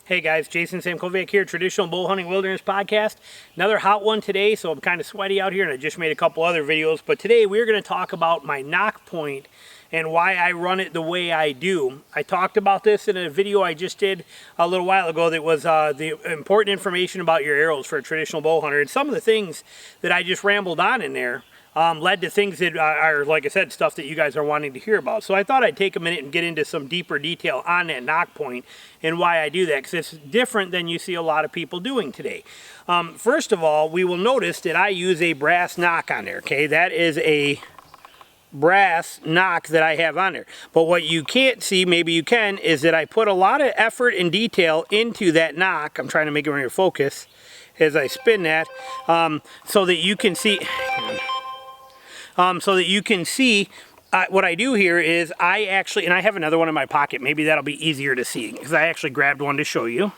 Hey guys, Jason Samkovic here, Traditional Bow Hunting Wilderness Podcast. Another hot one today, so I'm kind of sweaty out here, and I just made a couple other videos. But today we're going to talk about my nock point and why I run it the way I do. I talked about this in a video I just did a little while ago that was the important information about your arrows for a traditional bow hunter. And some of the things that I just rambled on in there led to things that are, like I said, stuff that you guys are wanting to hear about. So I thought I'd take a minute and get into some deeper detail on that nock point and why I do that, because it's different than you see a lot of people doing today. First of all, we will notice that I use a brass nock on there, okay? That is a brass nock that I have on there. But what you can't see, maybe you can, is that I put a lot of effort and detail into that nock. I'm trying to make it your focus as I spin that, so that you can see... what I do here is I actually, and I have another one in my pocket, maybe that'll be easier to see, because I actually grabbed one to show you.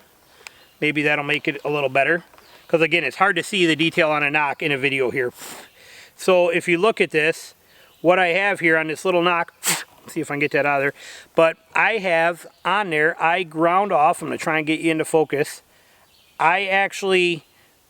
Maybe that'll make it a little better, because again, it's hard to see the detail on a nock in a video here. So if you look at this, what I have here on this little nock, see if I can get that out of there, but I have on there, I ground off, I'm going to try and get you into focus, I actually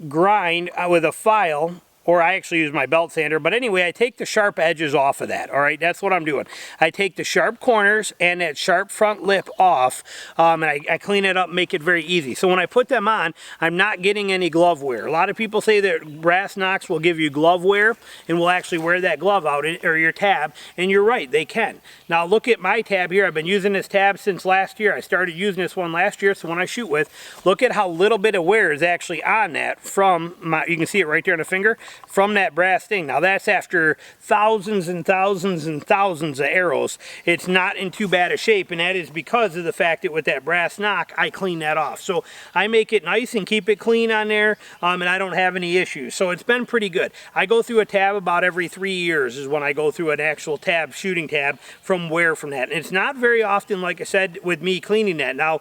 grind with a file, or I actually use my belt sander, but anyway, I take the sharp edges off of that, all right? That's what I'm doing. I take the sharp corners and that sharp front lip off, and I clean it up, make it very easy. So when I put them on, I'm not getting any glove wear. A lot of people say that brass nocks will give you glove wear, and will actually wear that glove out, or your tab, and you're right, they can. Now look at my tab here. I've been using this tab since last year. I started using this one last year, so when I shoot with, look at how little bit of wear is actually on that from my, you can see it right there on the finger, from that brass thing. Now that's after thousands and thousands and thousands of arrows. It's not in too bad a shape, and that is because of the fact that with that brass nock, I clean that off. So I make it nice and keep it clean on there, and I don't have any issues. So it's been pretty good. I go through a tab about every 3 years is when I go through an actual tab, shooting tab, from wear from that. And it's not very often, like I said, with me cleaning that. Now,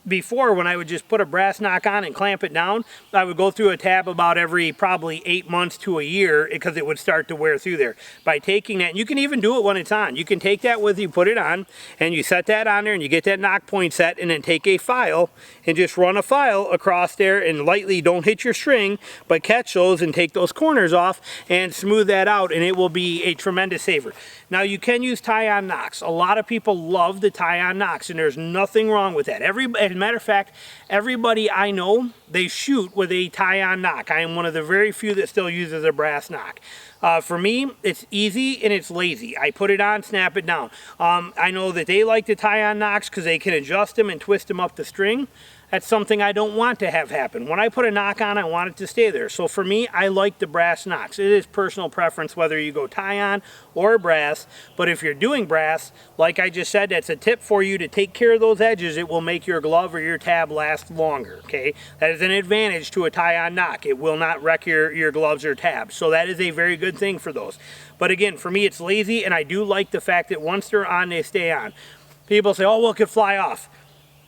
before, when I would just put a brass nock on and clamp it down, I would go through a tab about every probably 8 months to a year, because it would start to wear through there. By taking that, and you can even do it when it's on. You can take that with you, put it on, and you set that on there, and you get that nock point set, and then take a file and just run a file across there, and lightly, don't hit your string, but catch those and take those corners off and smooth that out, and it will be a tremendous saver. Now you can use tie-on nocks. A lot of people love the tie-on nocks, and there's nothing wrong with that. As a matter of fact, everybody I know, they shoot with a tie-on nock. I am one of the very few that still uses a brass nock. For me, it's easy and it's lazy. I put it on, snap it down. I know that they like the tie-on nocks because they can adjust them and twist them up the string. That's something I don't want to have happen. When I put a nock on, I want it to stay there. So for me, I like the brass nocks. It is personal preference whether you go tie-on or brass. But if you're doing brass, like I just said, that's a tip for you to take care of those edges. It will make your glove or your tab last longer, okay? That is an advantage to a tie-on nock. It will not wreck your gloves or tabs. So that is a very good thing for those. But again, for me, it's lazy, and I do like the fact that once they're on, they stay on. People say, oh, well, it could fly off.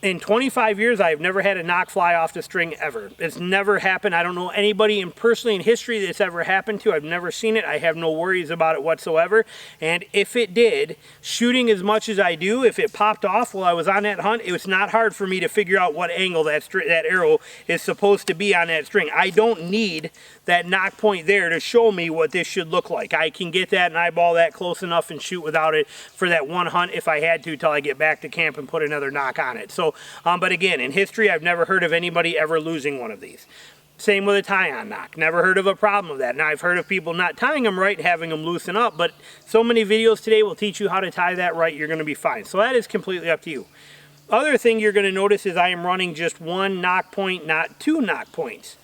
In 25 years, I've never had a nock fly off the string ever. It's never happened. I don't know anybody personally in history that's ever happened to. I've never seen it. I have no worries about it whatsoever. And if it did, shooting as much as I do, if it popped off while I was on that hunt, it was not hard for me to figure out what angle that arrow is supposed to be on that string. I don't need that nock point there to show me what this should look like. I can get that and eyeball that close enough and shoot without it for that one hunt if I had to, till I get back to camp and put another nock on it. So, but again, in history, I've never heard of anybody ever losing one of these. Same with a tie-on nock. Never heard of a problem with that. Now, I've heard of people not tying them right, having them loosen up, but so many videos today will teach you how to tie that right. You're going to be fine. So that is completely up to you. Other thing you're going to notice is I am running just one nock point, not two nock points.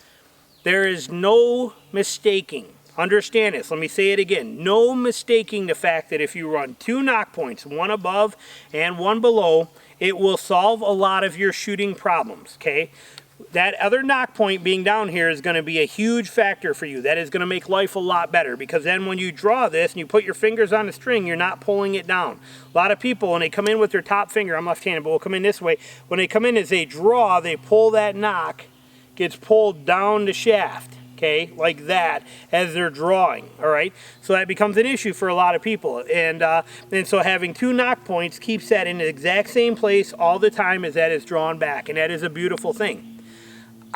There is no mistaking. Understand this. Let me say it again. No mistaking the fact that if you run two nock points, one above and one below, it will solve a lot of your shooting problems, okay? That other nock point being down here is going to be a huge factor for you. That is going to make life a lot better, because then when you draw this and you put your fingers on the string, you're not pulling it down. A lot of people, when they come in with their top finger, I'm left-handed, but we'll come in this way. When they come in as they draw, they pull that nock, gets pulled down the shaft. okay, like that, as they're drawing, all right? So that becomes an issue for a lot of people. And so having 2 knock points keeps that in the exact same place all the time as that is drawn back, and that is a beautiful thing.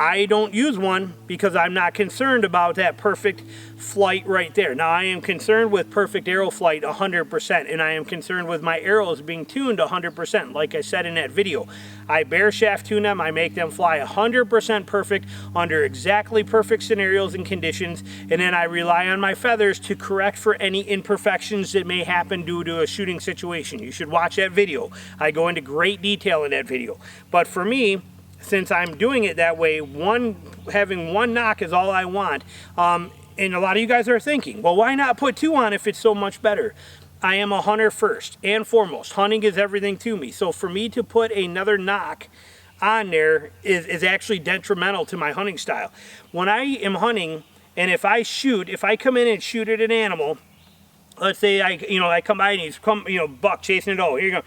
I don't use one because I'm not concerned about that perfect flight right there. Now, I am concerned with perfect arrow flight 100%, and I am concerned with my arrows being tuned 100%. Like I said in that video, I bare shaft tune them. I make them fly 100% perfect under exactly perfect scenarios and conditions, and then I rely on my feathers to correct for any imperfections that may happen due to a shooting situation. You should watch that video. I go into great detail in that video. But for me, since I'm doing it that way, having 1 knock is all I want. And a lot of you guys are thinking, well, why not put 2 on if it's so much better? I am a hunter first and foremost. Hunting is everything to me. So for me to put another knock on there is actually detrimental to my hunting style. When I am hunting, and if I come in and shoot at an animal, let's say I come by and he's buck chasing a doe. Here you go.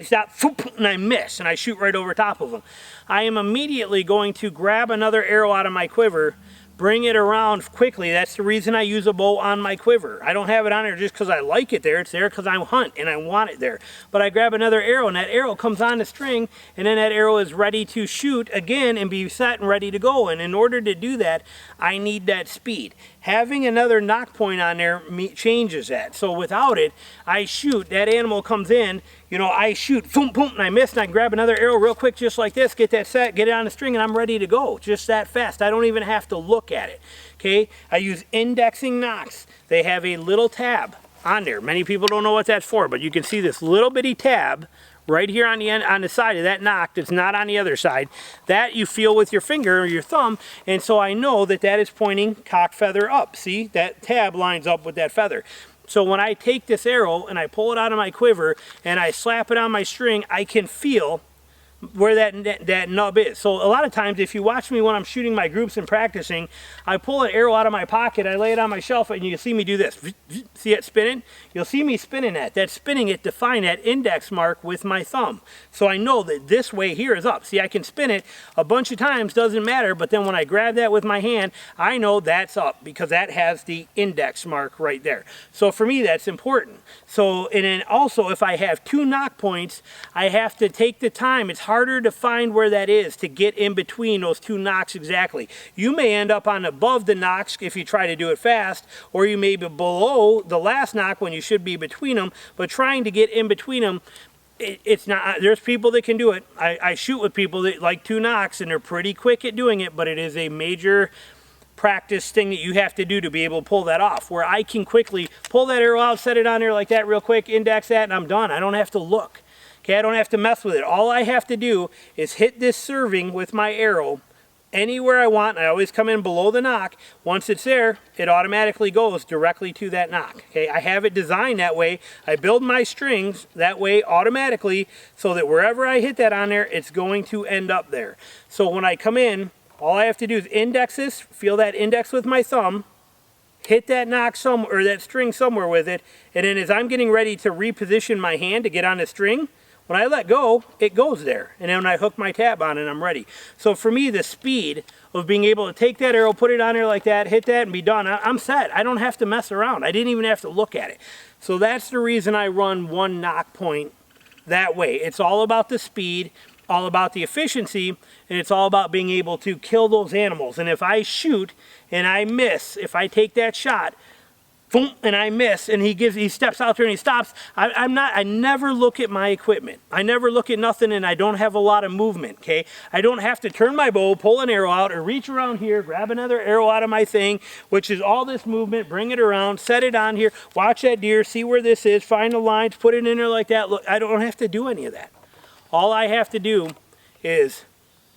Stop, and I miss, and I shoot right over top of him. I am immediately going to grab another arrow out of my quiver, bring it around quickly. That's the reason I use a bow on my quiver. I don't have it on there just because I like it there. It's there because I hunt and I want it there. But I grab another arrow, and that arrow comes on the string, and then that arrow is ready to shoot again and be set and ready to go. And in order to do that, I need that speed. Having another knock point on there changes that. So without it, I shoot, that animal comes in, I shoot, boom, boom, and I miss, and I grab another arrow real quick just like this, get that set, get it on the string, and I'm ready to go. Just that fast. I don't even have to look at it, okay? I use indexing nocks. They have a little tab on there. Many people don't know what that's for, but you can see this little bitty tab right here on the end, on the side of that knock that's not on the other side. That you feel with your finger or your thumb, and so I know that that is pointing cock feather up. See, that tab lines up with that feather. So when I take this arrow and I pull it out of my quiver and I slap it on my string, I can feel where that nub is. So a lot of times, if you watch me when I'm shooting my groups and practicing, I pull an arrow out of my pocket, I lay it on my shelf, and you see me do this. See it spinning? You'll see me spinning that. That spinning it define that index mark with my thumb. So I know that this way here is up. See, I can spin it a bunch of times, doesn't matter, but then when I grab that with my hand, I know that's up because that has the index mark right there. So for me, that's important. So, and then also if I have 2 knock points, I have to take the time. It's harder to find where that is, to get in between those 2 knocks exactly. You may end up on above the knocks if you try to do it fast, or you may be below the last knock when you should be between them, but trying to get in between them, it's not, there's people that can do it. I shoot with people that like 2 knocks and they're pretty quick at doing it, but it is a major practice thing that you have to do to be able to pull that off, where I can quickly pull that arrow out, set it on there like that real quick, index that, and I'm done. I don't have to look. Okay, I don't have to mess with it. All I have to do is hit this serving with my arrow anywhere I want. I always come in below the knock. Once it's there, it automatically goes directly to that knock. Okay, I have it designed that way. I build my strings that way automatically so that wherever I hit that on there, it's going to end up there. So when I come in, all I have to do is index this, feel that index with my thumb, hit that knock somewhere, or that string somewhere with it, and then as I'm getting ready to reposition my hand to get on the string, when I let go, it goes there. And then when I hook my tab on it, I'm ready. So for me, the speed of being able to take that arrow, put it on there like that, hit that, and be done, I'm set. I don't have to mess around. I didn't even have to look at it. So that's the reason I run 1 knock point that way. It's all about the speed, all about the efficiency, and it's all about being able to kill those animals. And if I shoot and I miss, if I take that shot, boom, and I miss, and he steps out there and he stops, I never look at my equipment. I never look at nothing, and I don't have a lot of movement, okay? I don't have to turn my bow, pull an arrow out, or reach around here, grab another arrow out of my thing, which is all this movement, bring it around, set it on here, watch that deer, see where this is, find the lines, put it in there like that. Look, I don't have to do any of that. All I have to do is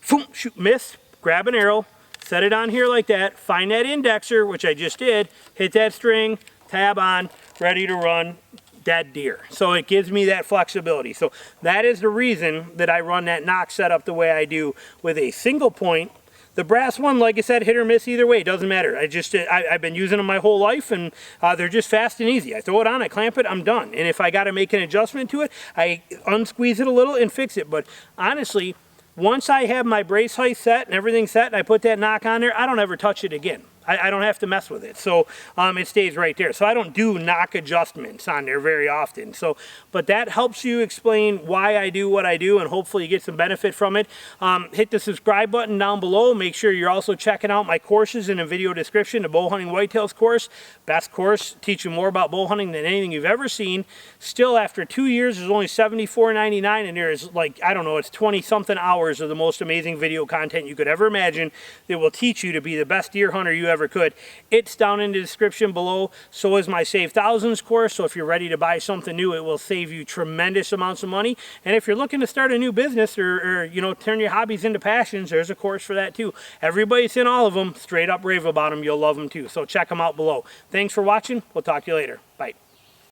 boom, shoot, miss, grab an arrow, set it on here like that, find that indexer, which I just did, hit that string, tab on, ready to run that deer. So it gives me that flexibility. So that is the reason that I run that knock setup the way I do with a single point. The brass one, like I said, hit or miss either way, it doesn't matter. I've been using them my whole life, and they're just fast and easy. I throw it on, I clamp it, I'm done. And if I got to make an adjustment to it, I unsqueeze it a little and fix it. But honestly, Once I have my brace height set and everything set and I put that Nock on there, I don't ever touch it again. I don't have to mess with it. So it stays right there. So I don't do Nock adjustments on there very often. So, but that helps you explain why I do what I do, and hopefully you get some benefit from it. Hit the subscribe button down below. Make sure you're also checking out my courses in the video description. The bow hunting whitetails course, best course, teach you more about bow hunting than anything you've ever seen. Still, after 2 years, there's only $74.99, and there's like, I don't know, it's 20 something hours of the most amazing video content you could ever imagine that will teach you to be the best deer hunter you ever could. It's down in the description below. So is my Save Thousands course. So if you're ready to buy something new, it will save you tremendous amounts of money. And if you're looking to start a new business or you know, turn your hobbies into passions, there's a course for that too. Everybody's in all of them. Straight up rave about them. You'll love them too. So check them out below. Thanks for watching. We'll talk to you later. Bye.